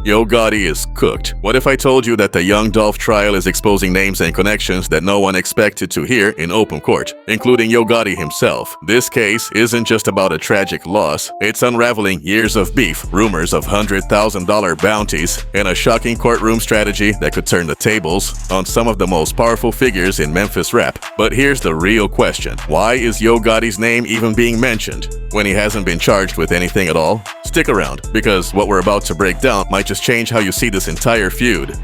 Yo Gotti is cooked. What if I told you that the Young Dolph trial is exposing names and connections that no one expected to hear in open court, including Yo Gotti himself? This case isn't just about a tragic loss, it's unraveling years of beef, rumors of $100,000 bounties, and a shocking courtroom strategy that could turn the tables on some of the most powerful figures in Memphis rap. But here's the real question. Why is Yo Gotti's name even being mentioned when he hasn't been charged with anything at all? Stick around, because what we're about to break down might just change how you see this entire feud.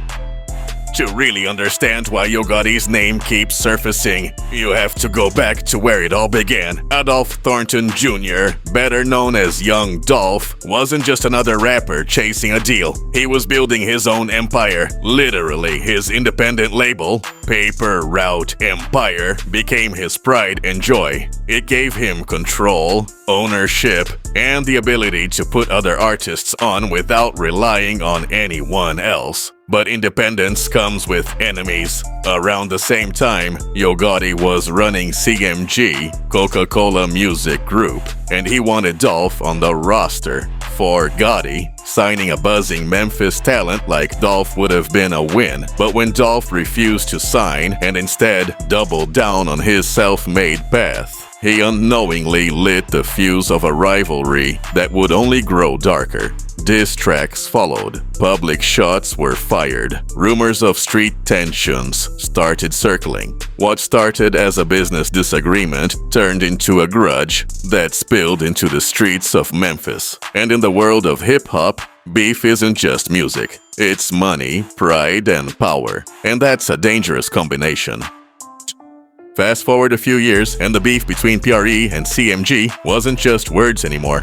To really understand why Yo Gotti's name keeps surfacing, you have to go back to where it all began. Adolph Thornton Jr., better known as Young Dolph, wasn't just another rapper chasing a deal. He was building his own empire. Literally, his independent label, Paper Route Empire, became his pride and joy. It gave him control, ownership, and the ability to put other artists on without relying on anyone else. But independence comes with enemies. Around the same time, Yo Gotti was running CMG, Coca-Cola Music Group, and he wanted Dolph on the roster. For Gotti, signing a buzzing Memphis talent like Dolph would have been a win. But when Dolph refused to sign and instead doubled down on his self-made path, he unknowingly lit the fuse of a rivalry that would only grow darker. Diss tracks followed. Public shots were fired. Rumors of street tensions started circling. What started as a business disagreement turned into a grudge that spilled into the streets of Memphis. And in the world of hip-hop, beef isn't just music. It's money, pride, and power. And that's a dangerous combination. Fast forward a few years, and the beef between PRE and CMG wasn't just words anymore.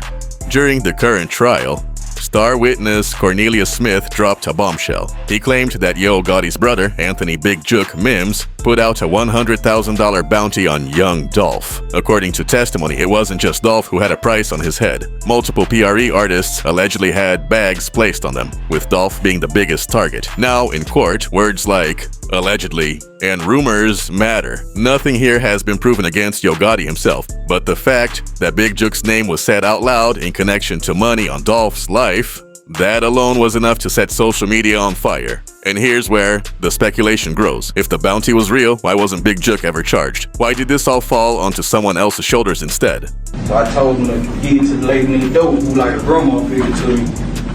During the current trial, star witness Cornelius Smith dropped a bombshell. He claimed that Yo Gotti's brother, Anthony Big Jook Mims, put out a $100,000 bounty on Young Dolph. According to testimony, it wasn't just Dolph who had a price on his head. Multiple PRE artists allegedly had bags placed on them, with Dolph being the biggest target. Now, in court, words like allegedly and rumors matter. Nothing here has been proven against Yo Gotti himself, but the fact that Big Jook's name was said out loud in connection to money on Dolph's life, that alone was enough to set social media on fire. And here's where the speculation grows. If the bounty was real, why wasn't Big Jook ever charged? Why did this all fall onto someone else's shoulders instead? So I told him to give it to the lady in the door who like a grandma figure to me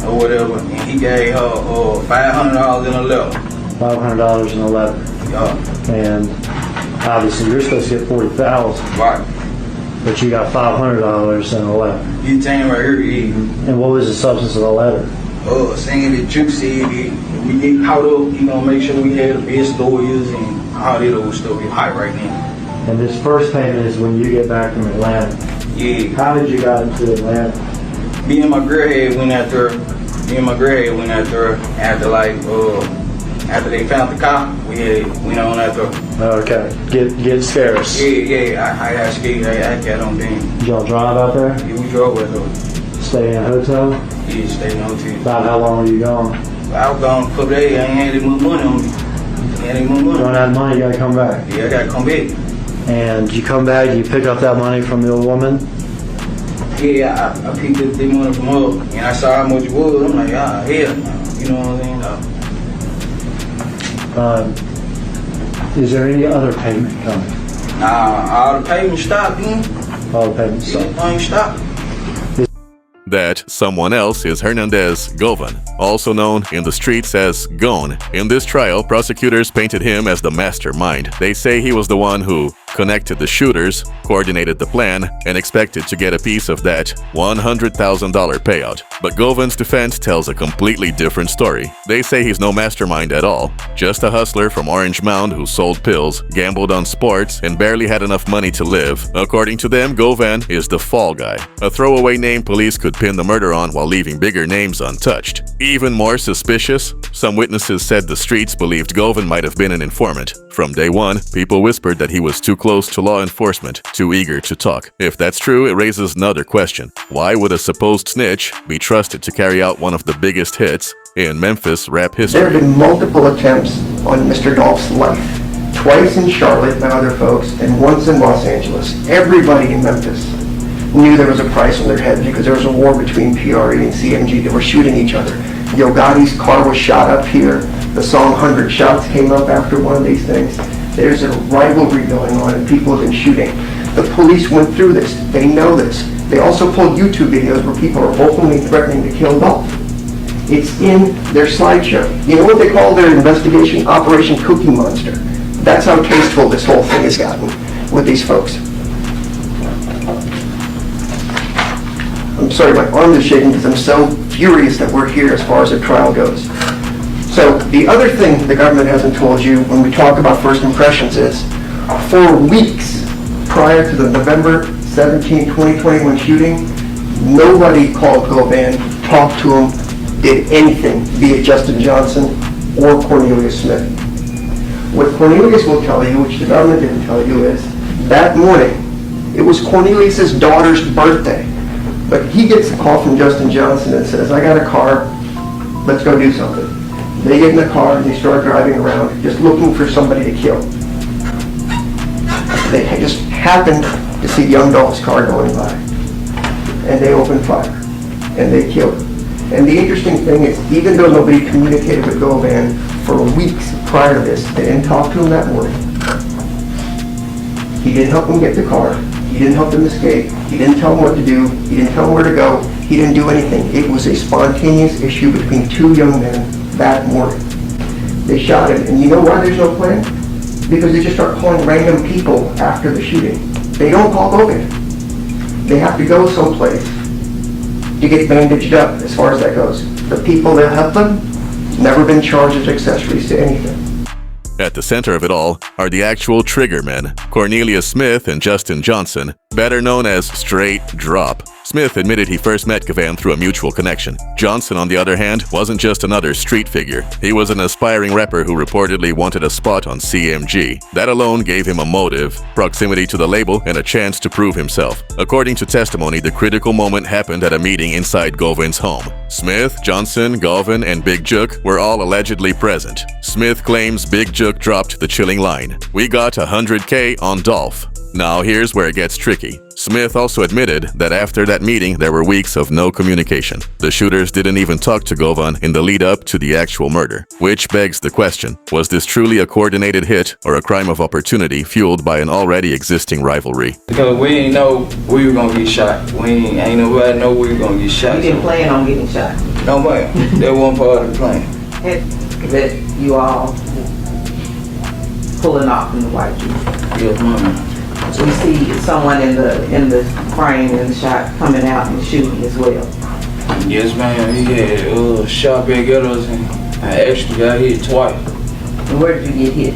or whatever, and he gave her $500 in a letter. $500 in a letter. Yeah. And obviously you're supposed to get $40,000. Right. But you got $500 in a letter. You saying right here, yeah. And what was the substance of the letter? Saying that Jook said that we get caught up, you know, make sure we had the best lawyers and all that old stuff is hot right now. And this first payment is when you get back from Atlanta. Yeah. How did you get into Atlanta? Me and my girl had went out there. After they found the car, we went on out there. Okay. Get scarce. Yeah. I got scared. I got on them. Did y'all drive out there? Yeah, we drove out there. Stay in a hotel? Yeah, stayed in a hotel. About how long were you gone? I was gone a couple days. I ain't had any more money on me. Don't have money, you gotta come back. Yeah, I gotta come back. And you come back, you pick up that money from the old woman? Yeah, I picked up the money from her, and I saw how much it was. I'm like, hell, you know what I'm saying? Is there any other payment coming? All the payments stopped, All the payments stopped. Everything stopped. That someone else is Hernandez Govan, also known in the streets as Gon. In this trial, prosecutors painted him as the mastermind. They say he was the one who connected the shooters, coordinated the plan, and expected to get a piece of that $100,000 payout. But Govan's defense tells a completely different story. They say he's no mastermind at all, just a hustler from Orange Mound who sold pills, gambled on sports, and barely had enough money to live. According to them, Govan is the fall guy, a throwaway name police could pin the murder on while leaving bigger names untouched. Even more suspicious, some witnesses said the streets believed Govan might have been an informant. From day one, people whispered that he was too close to law enforcement, too eager to talk. If that's true, it raises another question. Why would a supposed snitch be trusted to carry out one of the biggest hits in Memphis rap history? There have been multiple attempts on Mr. Dolph's life. Twice in Charlotte by other folks, and once in Los Angeles. Everybody in Memphis knew there was a price on their head because there was a war between PRE and CMG. They were shooting each other. Yo Gotti's car was shot up here. The song 100 Shots came up after one of these things. There's a rivalry going on and people have been shooting. The police went through this. They know this. They also pulled YouTube videos where people are openly threatening to kill Dolph. It's in their slideshow. You know what they call their investigation? Operation Cookie Monster. That's how tasteful this whole thing has gotten with these folks. I'm sorry, my arm is shaking because I'm so furious that we're here as far as the trial goes. So the other thing the government hasn't told you when we talk about first impressions is, for weeks prior to the November 17, 2021 shooting, nobody called Govan, talked to him, did anything via Justin Johnson or Cornelius Smith. What Cornelius will tell you, which the government didn't tell you, is that morning, it was Cornelius's daughter's birthday. But he gets a call from Justin Johnson and says, I got a car, let's go do something. They get in the car and they start driving around just looking for somebody to kill. They just happened to see Young Dolph's car going by. And they opened fire. And they killed him. And the interesting thing is, even though nobody communicated with Govan for weeks prior to this, they didn't talk to him that morning. He didn't help him get the car. He didn't help him escape. He didn't tell him what to do. He didn't tell him where to go. He didn't do anything. It was a spontaneous issue between two young men that morning. They shot him. And you know why there's no plan? Because they just start calling random people after the shooting. They don't call Govan. They have to go someplace to get bandaged up as far as that goes. The people that help them never been charged as accessories to anything. At the center of it all are the actual trigger men, Cornelius Smith and Justin Johnson, better known as Straight Drop. Smith admitted he first met Govan through a mutual connection. Johnson, on the other hand, wasn't just another street figure. He was an aspiring rapper who reportedly wanted a spot on CMG. That alone gave him a motive, proximity to the label, and a chance to prove himself. According to testimony, the critical moment happened at a meeting inside Govan's home. Smith, Johnson, Govan, and Big Jook were all allegedly present. Smith claims Big Jook dropped the chilling line, "We got 100K on Dolph." Now here's where it gets tricky. Smith also admitted that after that meeting there were weeks of no communication. The shooters didn't even talk to Govan in the lead up to the actual murder. Which begs the question, was this truly a coordinated hit or a crime of opportunity fueled by an already existing rivalry? Because we didn't know we were gonna get shot. Ain't nobody know we were gonna get shot. You didn't plan on getting shot. No man, that wasn't part of the plan. That you all pulling off in the white Jeep. Yes, mama. We see someone in the frame in the shot coming out and shooting as well. Yes, man. He had shot back at us, and I actually got hit twice. And where did you get hit?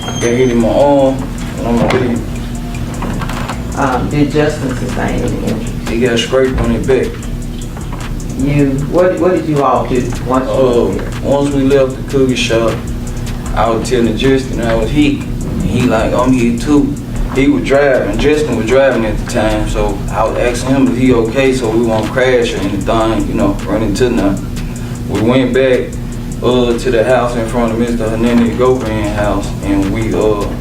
Got hit in my arm and on my leg. Did Justin sustain any injuries? He got scraped on his back. What did you all do once you were here? Once we left the cookie shop, I was telling Justin I was hit. And he like, I'm hit too. He was driving, Justin was driving at the time, so I was asking him if he okay so we won't crash or anything, run into nothing. We went back to the house in front of Mr. Hernandez Govan house, and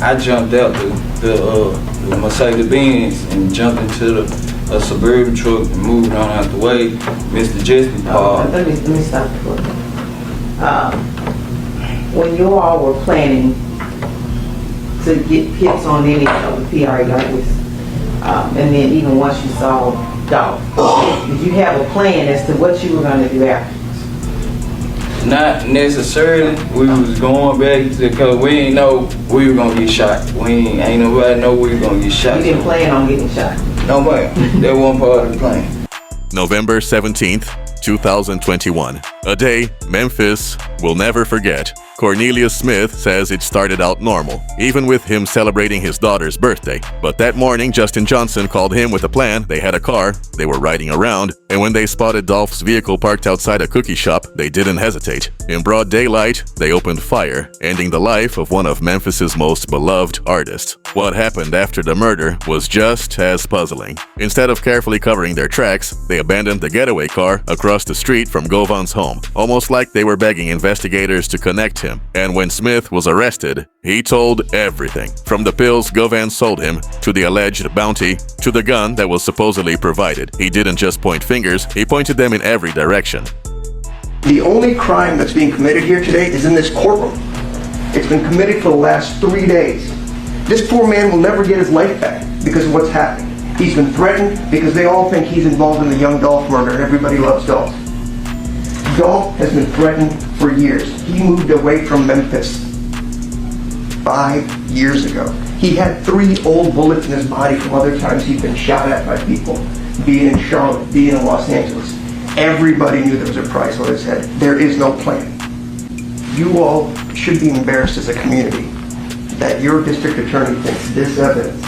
I jumped out the Mercedes Benz and jumped into a Suburban truck and moved on out the way. Mr. Justin parked. Let me stop you for a minute. When you all were planning to get hits on any of the PRE like this, and then even once you saw Dolph, did you have a plan as to what you were going to do afterwards? Not necessarily. We was going back because we didn't know we were gonna get shot. Ain't nobody know we were gonna get shot. You didn't plan on getting shot? No man, that wasn't part of the plan. November 17th, 2021. A day Memphis will never forget. Cornelius Smith says it started out normal, even with him celebrating his daughter's birthday. But that morning, Justin Johnson called him with a plan. They had a car, they were riding around, and when they spotted Dolph's vehicle parked outside a cookie shop, they didn't hesitate. In broad daylight, they opened fire, ending the life of one of Memphis's most beloved artists. What happened after the murder was just as puzzling. Instead of carefully covering their tracks, they abandoned the getaway car across the street from Govan's home, almost like they were begging investigators to connect him. And when Smith was arrested, he told everything, from the pills Govan sold him, to the alleged bounty, to the gun that was supposedly provided. He didn't just point fingers, he pointed them in every direction. The only crime that's being committed here today is in this courtroom. It's been committed for the last 3 days. This poor man will never get his life back because of what's happened. He's been threatened because they all think he's involved in the Young Dolph murder, and everybody loves Dolph. Dolph has been threatened for years. He moved away from Memphis 5 years ago. He had 3 old bullets in his body from other times he'd been shot at by people, being in Charlotte, being in Los Angeles. Everybody knew there was a price on his head. There is no plan. You all should be embarrassed as a community that your district attorney thinks this evidence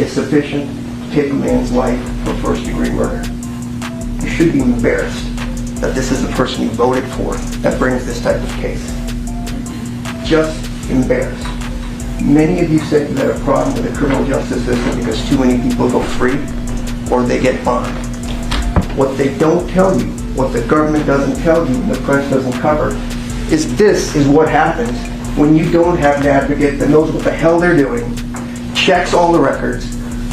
is sufficient to take a man's life for first-degree murder. You should be embarrassed that this is the person you voted for that brings this type of case. Just embarrassed. Many of you said you had a problem with the criminal justice system because too many people go free or they get bond. What they don't tell you, what the government doesn't tell you and the press doesn't cover, is this is what happens when you don't have an advocate that knows what the hell they're doing, checks all the records,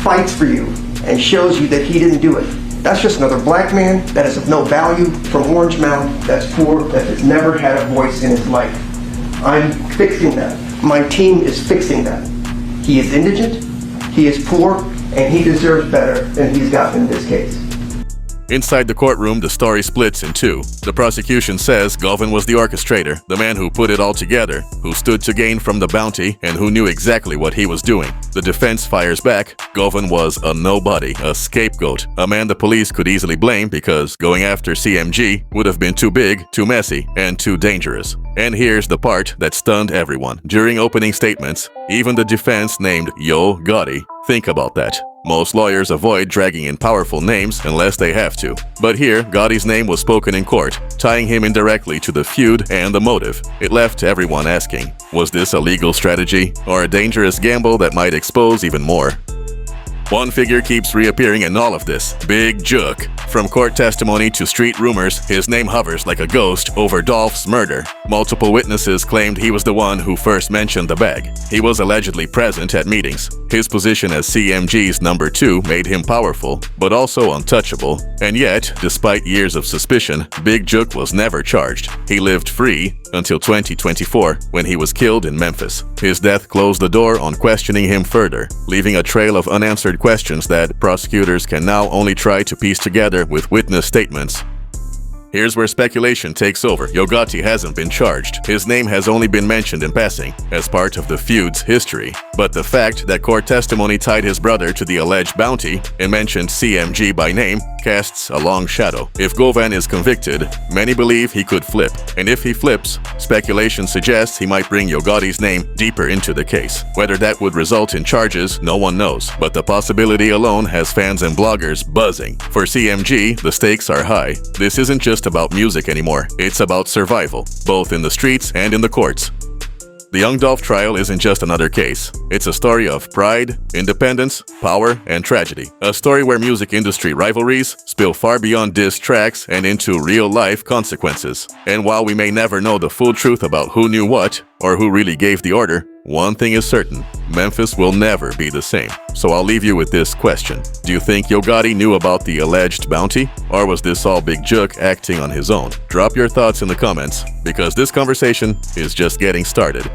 fights for you, and shows you that he didn't do it. That's just another black man that is of no value from Orange Mound, that's poor, that has never had a voice in his life. I'm fixing that. My team is fixing that. He is indigent, he is poor, and he deserves better than he's gotten in this case. Inside the courtroom, the story splits in two. The prosecution says Govan was the orchestrator, the man who put it all together, who stood to gain from the bounty, and who knew exactly what he was doing. The defense fires back. Govan was a nobody, a scapegoat, a man the police could easily blame because going after CMG would have been too big, too messy, and too dangerous. And here's the part that stunned everyone. During opening statements, even the defense named Yo Gotti. Think about that. Most lawyers avoid dragging in powerful names unless they have to. But here, Gotti's name was spoken in court, tying him indirectly to the feud and the motive. It left everyone asking, was this a legal strategy or a dangerous gamble that might expose even more? One figure keeps reappearing in all of this, Big Jook. From court testimony to street rumors, his name hovers like a ghost over Dolph's murder. Multiple witnesses claimed he was the one who first mentioned the bag. He was allegedly present at meetings. His position as CMG's number 2 made him powerful, but also untouchable. And yet, despite years of suspicion, Big Jook was never charged. He lived free until 2024, when he was killed in Memphis. His death closed the door on questioning him further, leaving a trail of unanswered questions that prosecutors can now only try to piece together with witness statements. Here's where speculation takes over. Yo Gotti hasn't been charged. His name has only been mentioned in passing, as part of the feud's history. But the fact that court testimony tied his brother to the alleged bounty and mentioned CMG by name casts a long shadow. If Govan is convicted, many believe he could flip. And if he flips, speculation suggests he might bring Yo Gotti's name deeper into the case. Whether that would result in charges, no one knows. But the possibility alone has fans and bloggers buzzing. For CMG, the stakes are high. This isn't just about music anymore. It's about survival, both in the streets and in the courts. The Young Dolph trial isn't just another case. It's a story of pride, independence, power, and tragedy. A story where music industry rivalries spill far beyond diss tracks and into real-life consequences. And while we may never know the full truth about who knew what, or who really gave the order, one thing is certain: Memphis will never be the same. So I'll leave you with this question. Do you think Yo Gotti knew about the alleged bounty? Or was this all Big Jook acting on his own? Drop your thoughts in the comments, because this conversation is just getting started.